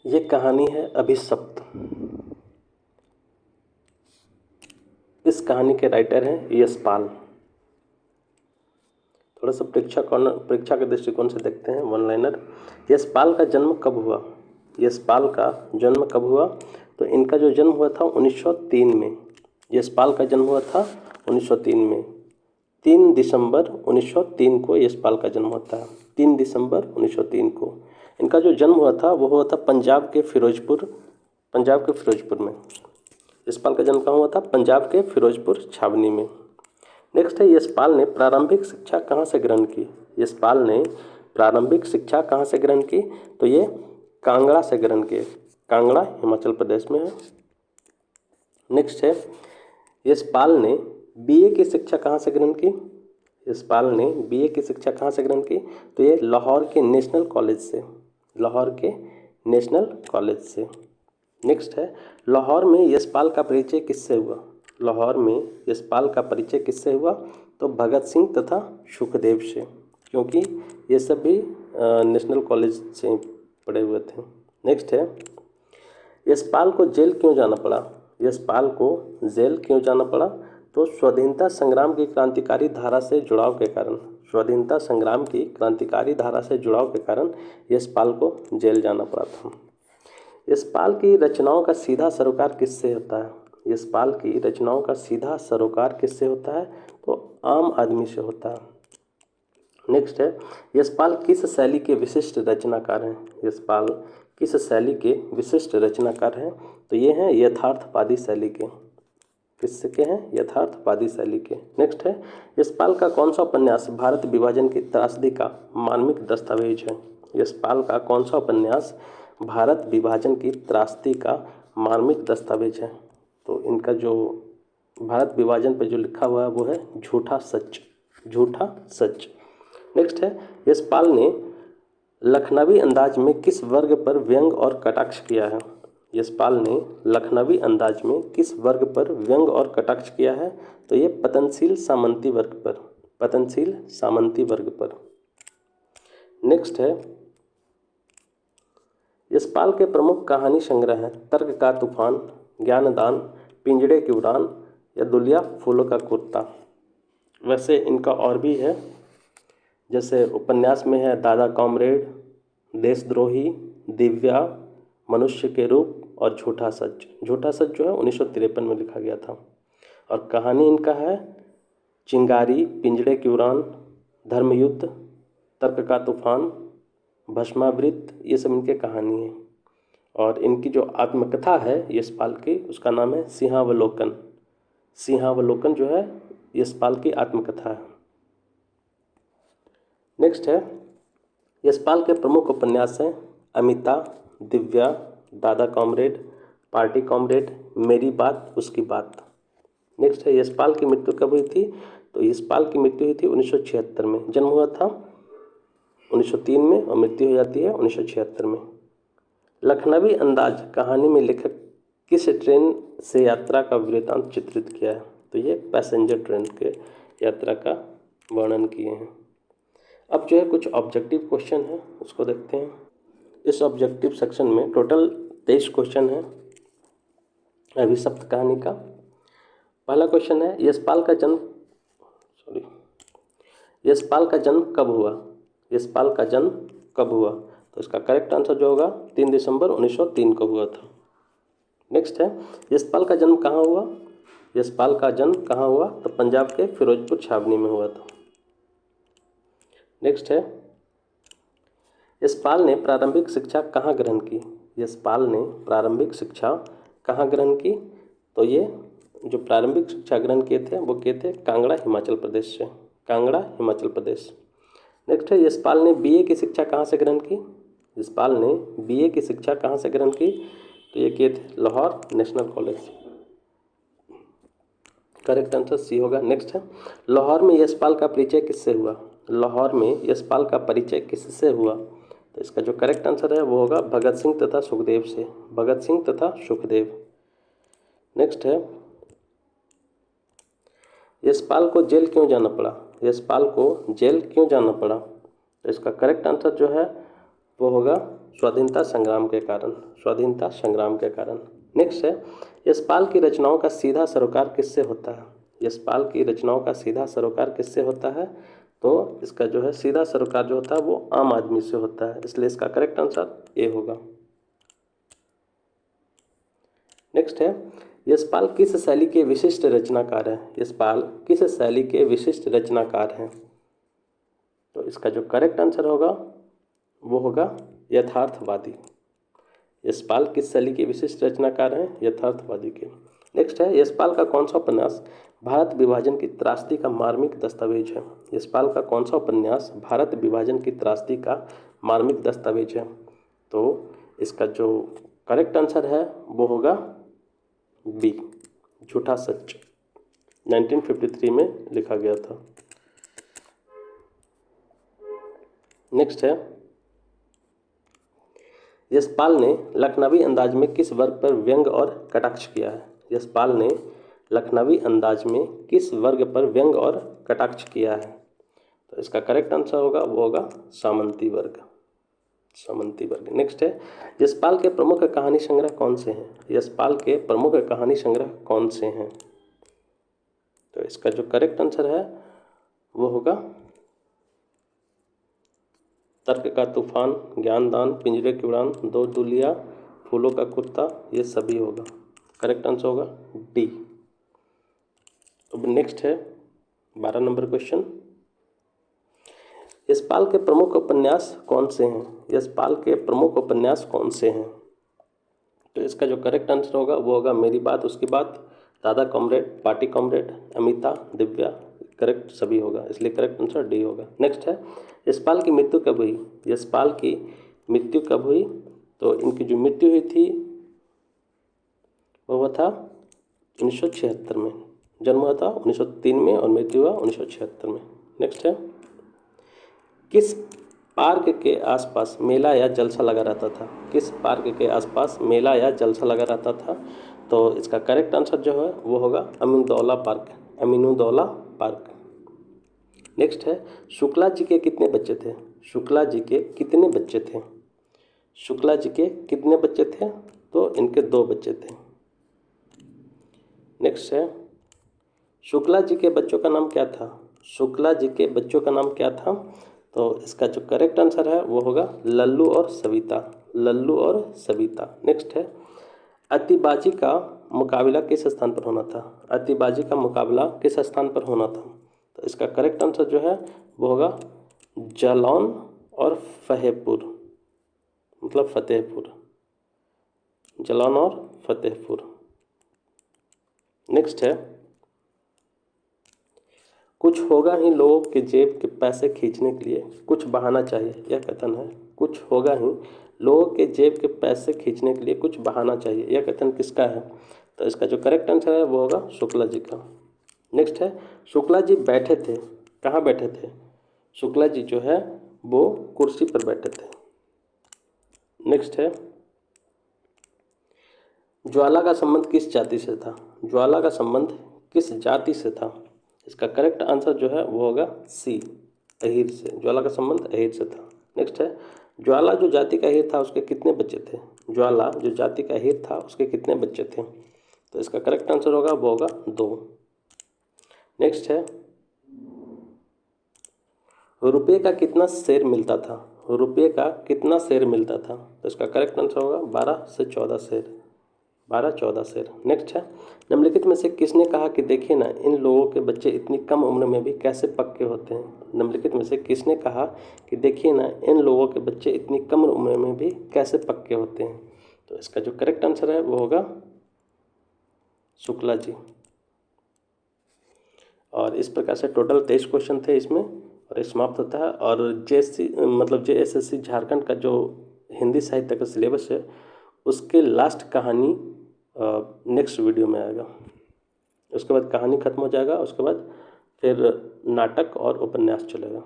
ये कहानी है अभिशप्त। इस कहानी के राइटर हैं यशपाल। थोड़ा सा परीक्षा के दृष्टिकोण से देखते हैं। One liner. यशपाल का जन्म कब हुआ? यशपाल का जन्म कब हुआ? तो इनका जो जन्म हुआ था 1903 में। यशपाल का जन्म हुआ था 1903 में। 3 दिसंबर 1903 को यशपाल का जन्म होता है। 3 दिसंबर 1903 को इनका जो जन्म हुआ था वो हुआ था पंजाब के फिरोजपुर में। यशपाल का जन्म कहाँ हुआ था? पंजाब के फिरोजपुर छावनी में। नेक्स्ट है, यशपाल ने प्रारंभिक शिक्षा कहाँ से ग्रहण की? यशपाल ने प्रारंभिक शिक्षा कहाँ से ग्रहण की? तो ये कांगड़ा से ग्रहण की। कांगड़ा हिमाचल प्रदेश में है। नेक्स्ट है, यशपाल ने बीए की शिक्षा कहाँ से ग्रहण की? यशपाल ने बीए की शिक्षा कहाँ से ग्रहण की? तो ये लाहौर के नेशनल कॉलेज से। लाहौर के नेशनल कॉलेज से। नेक्स्ट है, लाहौर में यशपाल का परिचय किससे हुआ? लाहौर में यशपाल का परिचय किससे हुआ? तो भगत सिंह तथा सुखदेव से, क्योंकि ये सब भी नेशनल कॉलेज से पढ़े हुए थे। नेक्स्ट है, यशपाल को जेल क्यों जाना पड़ा? यशपाल को जेल क्यों जाना पड़ा? तो स्वाधीनता संग्राम की क्रांतिकारी धारा से जुड़ाव के कारण। स्वाधीनता संग्राम की क्रांतिकारी धारा से जुड़ाव के कारण यशपाल को जेल जाना पड़ा था। यशपाल की रचनाओं का सीधा सरोकार किससे होता है? यशपाल की रचनाओं का सीधा सरोकार किससे होता है? तो आम आदमी से होता है। नेक्स्ट है, यशपाल किस शैली के विशिष्ट रचनाकार हैं? यशपाल किस शैली के विशिष्ट रचनाकार हैं? तो ये हैं यथार्थवादी शैली के। किसके हैं? यथार्थवादी शैली के। नेक्स्ट है, यशपाल का कौन सा उपन्यास भारत विभाजन की त्रासदी का मार्मिक दस्तावेज है? यशपाल का कौन सा उपन्यास भारत विभाजन की त्रासदी का मार्मिक दस्तावेज है? तो इनका जो भारत विभाजन पर जो लिखा हुआ है वो है झूठा सच। झूठा सच। नेक्स्ट है, यशपाल ने लखनवी अंदाज में किस वर्ग पर व्यंग और कटाक्ष किया है? यशपाल ने लखनवी अंदाज में किस वर्ग पर व्यंग और कटाक्ष किया है? तो ये पतनशील सामंती वर्ग पर। पतनशील सामंती वर्ग पर। नेक्स्ट है, यशपाल के प्रमुख कहानी संग्रह हैं तर्क का तूफान, ज्ञानदान, पिंजड़े की उड़ान या दुलिया फूलों का कुर्ता। वैसे इनका और भी है, जैसे उपन्यास में है दादा कॉमरेड, देशद्रोही, दिव्या, मनुष्य के रूप और झूठा सच। झूठा सच जो है 1953 में लिखा गया था। और कहानी इनका है चिंगारी, पिंजड़े की उड़ान, धर्मयुद्ध, तर्क का तूफान, भस्मावृत, ये सब इनके कहानी है। और इनकी जो आत्मकथा है यशपाल की, उसका नाम है सिंहावलोकन। सिंहावलोकन जो है यशपाल की आत्मकथा है। नेक्स्ट है, यशपाल के प्रमुख उपन्यास हैं अमिता, दिव्या, दादा कॉमरेड, पार्टी कॉमरेड, मेरी बात उसकी बात। नेक्स्ट है, यशपाल की मृत्यु कब हुई थी? तो यशपाल की मृत्यु हुई थी 1976 में। जन्म हुआ था 1903 में और मृत्यु हो जाती है 1976 में। लखनवी अंदाज कहानी में लेखक किस ट्रेन से यात्रा का वृत्तांत चित्रित किया है? तो ये पैसेंजर ट्रेन के यात्रा का वर्णन किए हैं। अब जो है कुछ ऑब्जेक्टिव क्वेश्चन है, उसको देखते हैं। इस ऑब्जेक्टिव सेक्शन में टोटल 23 क्वेश्चन है अभिशप्त कहानी का। पहला क्वेश्चन है, यशपाल का जन्म कब हुआ? यशपाल का जन्म कब हुआ? तो इसका करेक्ट आंसर जो होगा 3 दिसंबर 1903 को हुआ था। नेक्स्ट है, यशपाल का जन्म कहाँ हुआ? यशपाल का जन्म कहाँ हुआ? तो पंजाब के फिरोजपुर छावनी में हुआ था। नेक्स्ट है, यशपाल ने प्रारंभिक शिक्षा कहाँ ग्रहण की? यशपाल ने प्रारंभिक शिक्षा कहाँ ग्रहण की? तो ये जो प्रारंभिक शिक्षा ग्रहण किए थे वो किए थे कांगड़ा हिमाचल प्रदेश से। कांगड़ा हिमाचल प्रदेश। नेक्स्ट है, यशपाल ने बीए की शिक्षा कहाँ से ग्रहण की? यशपाल ने बीए की शिक्षा कहाँ से ग्रहण की? तो ये किए थे Lahore national college. Correct answer C होगा। नेक्स्ट है, लाहौर में यशपाल का परिचय किससे हुआ? लाहौर में यशपाल का परिचय किससे हुआ? तो इसका जो करेक्ट आंसर है वो होगा भगत सिंह तथा सुखदेव से। भगत सिंह तथा सुखदेव। नेक्स्ट है, यशपाल को जेल क्यों जाना पड़ा? यशपाल को जेल क्यों जाना पड़ा? तो इसका करेक्ट आंसर जो है वो होगा स्वाधीनता संग्राम के कारण, स्वाधीनता संग्राम के कारण। नेक्स्ट है, यशपाल की रचनाओं का सीधा सरोकार किससे होता है? यशपाल की रचनाओं का सीधा सरोकार किससे होता है? तो इसका जो है सीधा सरोकार जो होता है वो आम आदमी से होता है, इसलिए इसका करेक्ट आंसर ए होगा। नेक्स्ट है, यशपाल किस शैली के विशिष्ट रचनाकार हैं? यशपाल किस शैली के विशिष्ट रचनाकार हैं? तो इसका जो करेक्ट आंसर होगा वो होगा यथार्थवादी। यशपाल किस शैली के विशिष्ट रचनाकार हैं? यथार्थवादी के। नेक्स्ट है, यशपाल का कौन सा उपन्यास भारत विभाजन की त्रासदी का मार्मिक दस्तावेज है? यशपाल का कौन सा उपन्यास भारत विभाजन की त्रासदी का मार्मिक दस्तावेज है? तो इसका जो करेक्ट आंसर है वो होगा बी, झूठा सच, 1953 में लिखा गया था। नेक्स्ट है, यशपाल ने लखनवी अंदाज में किस वर्ग पर व्यंग और कटाक्ष किया है? यशपाल ने लखनवी अंदाज में किस वर्ग पर व्यंग और कटाक्ष किया है? तो इसका करेक्ट आंसर होगा वो होगा सामंती वर्ग, सामंती वर्ग। नेक्स्ट है, यशपाल के प्रमुख कहानी संग्रह कौन से हैं? यशपाल के प्रमुख कहानी संग्रह कौन से हैं? तो इसका जो करेक्ट आंसर है वो होगा तर्क का तूफान, ज्ञानदान, पिंजरे की उड़ान, दो दुलिया, फूलों का कुत्ता, ये सभी होगा। करेक्ट आंसर होगा डी। अब नेक्स्ट है 12 नंबर क्वेश्चन, यशपाल के प्रमुख उपन्यास कौन से हैं? यशपाल के प्रमुख उपन्यास कौन से हैं? तो इसका जो करेक्ट आंसर होगा वो होगा मेरी बात उसकी बात, दादा comrade, party comrade, Amita, Divya, correct सभी होगा, इसलिए करेक्ट आंसर डी होगा। नेक्स्ट है, यशपाल की मृत्यु कब हुई? यशपाल की मृत्यु कब हुई? तो इनकी जो मृत्यु हुई थी वो हुआ था 1976 में। जन्म हुआ था 1903 में और मृत्यु हुआ 1976 में। नेक्स्ट है, किस पार्क के आसपास मेला या जलसा लगा रहता था? किस पार्क के आसपास मेला या जलसा लगा रहता था? तो इसका करेक्ट आंसर जो है वो होगा Aminuddaula park, Aminuddaula park. Next है, शुक्ला जी के कितने बच्चे थे? शुक्ला जी के कितने बच्चे थे? शुक्ला जी के कितने बच्चे थे? तो इनके 2 बच्चे थे। नेक्स्ट है, शुक्ला जी के बच्चों का नाम क्या था? शुक्ला जी के बच्चों का नाम क्या था? तो इसका जो करेक्ट आंसर है वो होगा लल्लू और सविता, लल्लू और सविता। नेक्स्ट है, अतिबाजी का मुकाबला किस स्थान पर होना था? अतिबाजी का मुकाबला किस स्थान पर होना था? तो इसका करेक्ट आंसर जो है वो होगा जालौन और फतेहपुर, मतलब फतेहपुर, जालौन और फतेहपुर। नेक्स्ट है, कुछ होगा ही लोगों के जेब के पैसे खींचने के लिए कुछ बहाना चाहिए, यह कथन है। कुछ होगा ही लोगों के जेब के पैसे खींचने के लिए कुछ बहाना चाहिए, यह कथन किसका है? तो इसका जो करेक्ट आंसर है वो होगा शुक्ला जी का। नेक्स्ट है, शुक्ला जी बैठे थे, कहाँ बैठे थे? शुक्ला जी जो है वो कुर्सी पर बैठे थे। नेक्स्ट है, ज्वाला का संबंध किस जाति से था? ज्वाला का संबंध किस जाति से था? इसका करेक्ट आंसर जो है वो होगा सी, अहीर से। ज्वाला का संबंध अहीर से था। नेक्स्ट है, ज्वाला जो जाति का अहीर था उसके कितने बच्चे थे? ज्वाला जो जाति का अहीर था उसके कितने बच्चे थे? तो इसका करेक्ट आंसर होगा वो होगा 2। नेक्स्ट है, रुपये का कितना शेयर मिलता था? रुपये का कितना शेयर मिलता था? तो इसका करेक्ट आंसर होगा 12 से 14 शेयर, 12-14 शेयर। नेक्स्ट है, निम्नलिखित में से किसने कहा कि देखिए ना इन लोगों के बच्चे इतनी कम उम्र में भी कैसे पक्के होते हैं? निम्नलिखित में से किसने कहा कि देखिए ना इन लोगों के बच्चे इतनी कम उम्र में भी कैसे पक्के होते हैं? तो इसका जो करेक्ट आंसर है वो होगा शुक्ला जी। और इस प्रकार से टोटल 23 क्वेश्चन थे इसमें और ये समाप्त होता है। और JSSC झारखंड का जो हिंदी साहित्य का सिलेबस है उसके लास्ट कहानी नेक्स्ट वीडियो में आएगा। उसके बाद कहानी खत्म हो जाएगा, उसके बाद फिर नाटक और उपन्यास चलेगा।